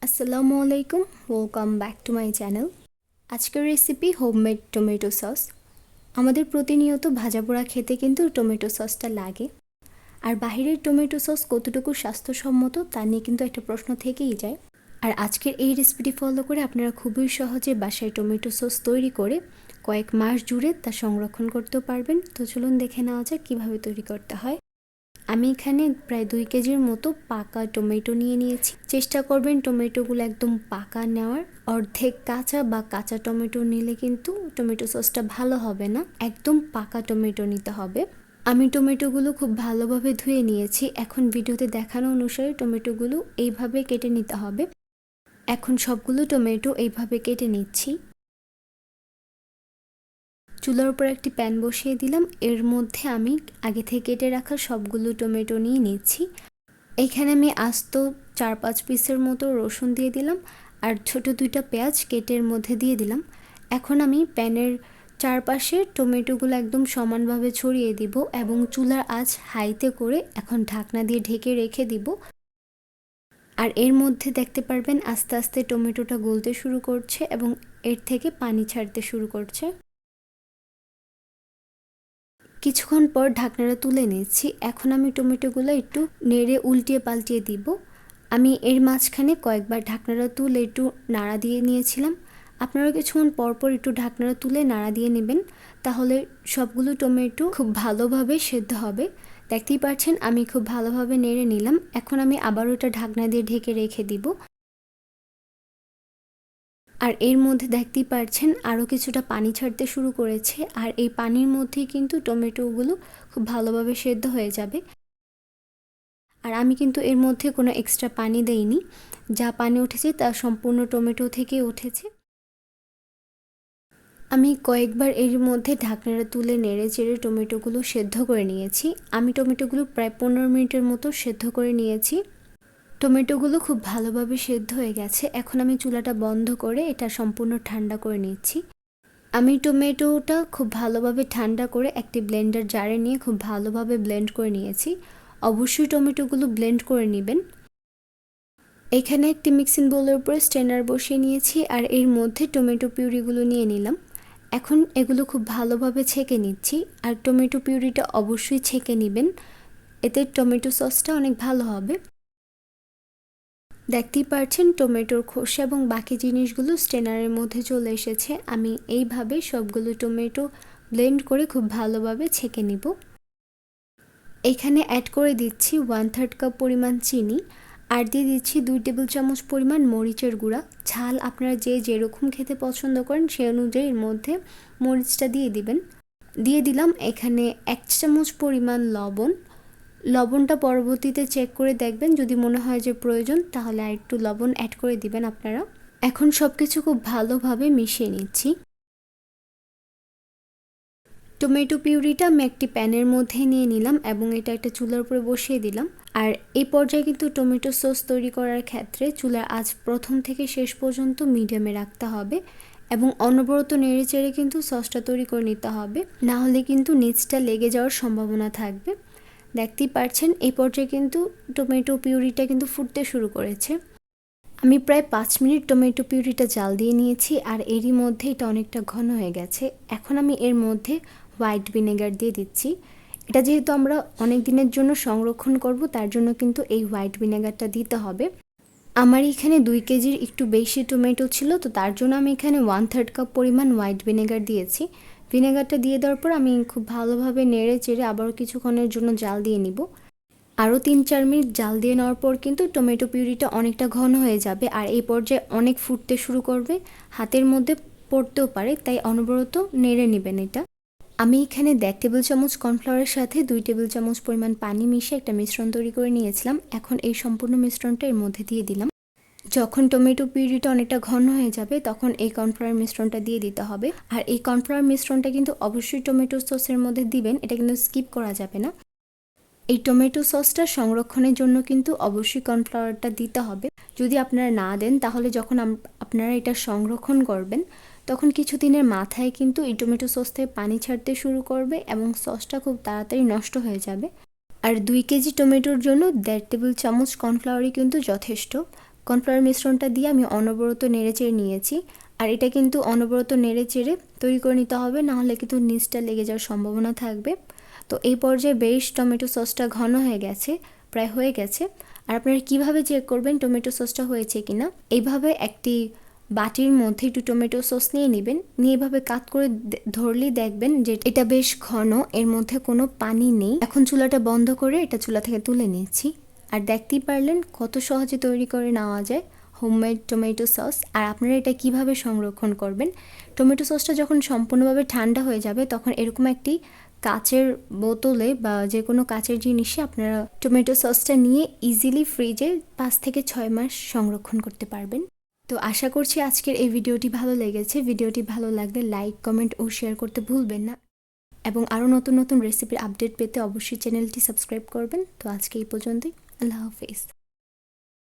আসসালামু আলাইকুম, welcome back to my channel. আজকের রেসিপি হোমমেড টমেটো সস। আমাদের প্রতিনিয়ত ভাজা পোড়া খেতে কিন্তু টমেটো সসটা লাগে। আর বাহিরের টমেটো সস কতটুকু স্বাস্থ্যসম্মত তা নিয়ে কিন্তু একটা প্রশ্ন থেকেই যায়। আর আজকের এই রেসিপিটি ফলো করে আপনারা খুবই সহজে বাসায় টমেটো সস তৈরি করে কয়েক মাস জুড়ে তা সংরক্ষণ করতেও পারবেন। তো চলুন দেখে নেওয়া যাক কীভাবে তৈরি করতে হয়। আমি এখানে প্রায় 2 কেজির মতো পাকা টমেটো নিয়ে নিয়েছি। চেষ্টা করবেন টমেটোগুলো একদম পাকা নেওয়ার। অর্ধেক কাঁচা বা কাঁচা টমেটো নিলে কিন্তু টমেটো সসটা ভালো হবে না, একদম পাকা টমেটো নিতে হবে। আমি টমেটোগুলো খুব ভালোভাবে ধুয়ে নিয়েছি। এখন ভিডিওতে দেখানো অনুসারে টমেটোগুলো এইভাবে কেটে নিতে হবে। এখন সবগুলো টমেটো এইভাবে কেটে নিচ্ছি। চুলার উপর একটি প্যান বসিয়ে দিলাম। এর মধ্যে আমি আগে থেকে কেটে রাখা সবগুলো টমেটো নিয়ে নিচ্ছি। এখানে আমি আস্ত 4-5 পিসের মতো রসুন দিয়ে দিলাম আর ছোট 2টা পেঁয়াজ কেটে এর মধ্যে দিয়ে দিলাম। এখন আমি প্যানের চারপাশে টমেটোগুলো একদম সমানভাবে ছড়িয়ে দিব এবং চুলার আঁচ হাইতে করে এখন ঢাকনা দিয়ে ঢেকে রেখে দিব। আর এর মধ্যে দেখতে পারবেন আস্তে আস্তে টমেটোটা গলতে শুরু করছে এবং এর থেকে পানি ছাড়তে শুরু করছে। কিছুক্ষণ পর ঢাকনাটা তুলে নিচ্ছি। এখন আমি টমেটোগুলো একটু নেড়ে উল্টিয়ে পাল্টিয়ে দিব। আমি এর মাঝখানে কয়েকবার ঢাকনাটা তুলে একটু নাড়া দিয়ে নিয়েছিলাম। আপনারা কিছুক্ষণ পরপর একটু ঢাকনাটা তুলে নাড়া দিয়ে নেবেন, তাহলে সবগুলো টমেটো খুব ভালোভাবে সেদ্ধ হবে। দেখতেই পাচ্ছেন আমি খুব ভালোভাবে নেড়ে নিলাম। এখন আমি আবারও এটা ঢাকনা দিয়ে ঢেকে রেখে দিব। আর এর মধ্যে দেখতেই পাচ্ছেন আরও কিছুটা পানি ছাড়তে শুরু করেছে। আর এই পানির মধ্যেই কিন্তু টমেটোগুলো খুব ভালোভাবে সেদ্ধ হয়ে যাবে। আর আমি কিন্তু এর মধ্যে কোনো এক্সট্রা পানি দেইনি, যা পানি উঠেছে তা সম্পূর্ণ টমেটো থেকে উঠেছে। আমি কয়েকবার এর মধ্যে ঢাকনাটা তুলে নেড়ে চেড়ে টমেটোগুলো সেদ্ধ করে নিয়েছি। আমি টমেটোগুলো প্রায় 15 মিনিটের মতো সেদ্ধ করে নিয়েছি। টমেটোগুলো খুব ভালোভাবে সেদ্ধ হয়ে গেছে। এখন আমি চুলাটা বন্ধ করে এটা সম্পূর্ণ ঠান্ডা করে নিচ্ছি। আমি টমেটোটা খুব ভালোভাবে ঠান্ডা করে একটি ব্লেন্ডার জারে নিয়ে খুব ভালোভাবে ব্লেন্ড করে নিয়েছি। অবশ্যই টমেটোগুলো ব্লেন্ড করে নেবেন। এখানে একটি মিক্সিং বোলের উপরে স্ট্রেনার বসিয়ে নিয়েছি আর এর মধ্যে টমেটো পিউরিগুলো নিয়ে নিলাম। এখন এগুলো খুব ভালোভাবে ছেঁকে নিচ্ছি। আর টমেটো পিউরিটা অবশ্যই ছেঁকে নেবেন, এতে টমেটো সসটা অনেক ভালো হবে। দেখতেই পাচ্ছেন টমেটোর খোসা এবং বাকি জিনিসগুলো স্ট্রেনারের মধ্যে চলে এসেছে। আমি এইভাবে সবগুলো টমেটো ব্লেন্ড করে খুব ভালোভাবে ছেঁকে নিব। এখানে অ্যাড করে দিচ্ছি 1/3 কাপ পরিমাণ চিনি আর দিয়ে দিচ্ছি 2 টেবিল চামচ পরিমাণ মরিচের গুঁড়া। ঝাল আপনারা যেরকম খেতে পছন্দ করেন সেই অনুযায়ী এর মধ্যে মরিচটা দিয়ে দিবেন। দিয়ে দিলাম এখানে 1 চামচ পরিমাণ লবণ। লবণটা পরবর্তীতে চেক করে দেখবেন, যদি মনে হয় যে প্রয়োজন তাহলে আর একটু লবণ অ্যাড করে দিবেন আপনারা। এখন সব কিছু খুব ভালোভাবে মিশিয়ে নিচ্ছি। টমেটো পিউরিটা আমি একটি প্যানের মধ্যে নিয়ে নিলাম এবং এটা একটা চুলার উপরে বসিয়ে দিলাম। আর এই পর্যায়ে কিন্তু টমেটো সস তৈরি করার ক্ষেত্রে চুলার আঁচ প্রথম থেকে শেষ পর্যন্ত মিডিয়ামে রাখতে হবে এবং অনবরত নেড়ে চেড়ে কিন্তু সসটা তৈরি করে নিতে হবে, না হলে কিন্তু নিচটা লেগে যাওয়ার সম্ভাবনা থাকবে। দেখতেই পাচ্ছেন এই পর্যায়ে কিন্তু টমেটো পিউরিটা কিন্তু ফুটতে শুরু করেছে। আমি প্রায় 5 মিনিট টমেটো পিউরিটা জাল দিয়ে নিয়েছি আর এরই মধ্যে এটা অনেকটা ঘন হয়ে গেছে। এখন আমি এর মধ্যে হোয়াইট ভিনেগার দিয়ে দিচ্ছি। এটা যেহেতু আমরা অনেক দিনের জন্য সংরক্ষণ করব, তার জন্য কিন্তু এই হোয়াইট ভিনেগারটা দিতে হবে। আমার এখানে 2 কেজির একটু বেশি টমেটো ছিল, তো তার জন্য আমি এখানে 1/3 কাপ পরিমাণ হোয়াইট ভিনেগার দিয়েছি। ভিনেগারটা দিয়ে দেওয়ার পর আমি খুব ভালোভাবে নেড়ে চেড়ে আবারও কিছুক্ষণের জন্য জাল দিয়ে নিব। আরও 3-4 মিনিট জাল দিয়ে নেওয়ার পর কিন্তু টমেটো পিউরিটা অনেকটা ঘন হয়ে যাবে আর এই পর্যায়ে অনেক ফুটতে শুরু করবে, হাতের মধ্যে পড়তেও পারে, তাই অনবরত নেড়ে নেবেন এটা। আমি এখানে 1 টেবিল চামচ কর্নফ্লাওয়ারের সাথে 2 টেবিল চামচ পরিমাণ পানি মিশিয়ে একটা মিশ্রণ তৈরি করে নিয়েছিলাম। এখন এই সম্পূর্ণ মিশ্রণটা এর মধ্যে দিয়ে দিলাম। যখন টমেটো পিউরিটা অনেকটা ঘন হয়ে যাবে তখন এই কর্নফ্লাওয়ার মিশ্রণটা দিয়ে দিতে হবে। আর এই কর্নফ্লাওয়ার মিশ্রণটা কিন্তু অবশ্যই টমেটো সসের মধ্যে দিবেন, এটা কিন্তু স্কিপ করা যাবে না। এই টমেটো সসটা সংরক্ষণের জন্য কিন্তু অবশ্যই কর্নফ্লাওয়ারটা দিতে হবে। যদি আপনারা না দেন তাহলে যখন আপনারা এটা সংরক্ষণ করবেন তখন কিছুদিনের মাথায় কিন্তু এই টমেটো সস থেকে পানি ছাড়তে শুরু করবে এবং সসটা খুব তাড়াতাড়ি নষ্ট হয়ে যাবে। আর 2 কেজি টমেটোর জন্য 1.5 টেবিল চামচ কর্নফ্লাওয়ারই কিন্তু যথেষ্ট। কর্নফ্লাওয়ার মিশ্রণটা দিয়ে আমি অনবরত নেড়েচেড়ে নিয়েছি। আর এটা কিন্তু অনবরত নেড়েচেড়ে তৈরি করে নিতে হবে, না হলে কিন্তু নিচটা লেগে যাওয়ার সম্ভাবনা থাকবে। তো এই পর্যায়ে বেশ টমেটো সসটা ঘন হয়ে গেছে, প্রায় হয়ে গেছে। আর আপনারা কীভাবে চেক করবেন টমেটো সসটা হয়েছে কিনা? এইভাবে একটি বাটির মধ্যে একটু টমেটো সস নিয়ে নেবেন, নিয়ে এভাবে কাত করে ধরলেই দেখবেন যে এটা বেশ ঘন, এর মধ্যে কোনো পানি নেই। এখন চুলাটা বন্ধ করে এটা চুলা থেকে তুলে নিয়েছি। আর দেখতেই পারলেন কত সহজে তৈরি করে নেওয়া যায় হোমমেড টমেটো সস। আর আপনারা এটা কিভাবে সংরক্ষণ করবেন, টমেটো সসটা যখন সম্পূর্ণভাবে ঠান্ডা হয়ে যাবে তখন এরকম একটি কাচের বোতলে বা যে কোনো কাচের জিনিসে আপনারা টমেটো সসটা নিয়ে ইজিলি ফ্রিজে 5 থেকে 6 মাস সংরক্ষণ করতে পারবেন। তো আশা করছি আজকের এই ভিডিওটি ভালো লেগেছে। ভিডিওটি ভালো লাগলে লাইক, কমেন্ট ও শেয়ার করতে ভুলবেন না, এবং আরও নতুন নতুন রেসিপির আপডেট পেতে অবশ্যই চ্যানেলটি সাবস্ক্রাইব করবেন। তো আজকে এই পর্যন্তই। আল্লাহ হাফেজ।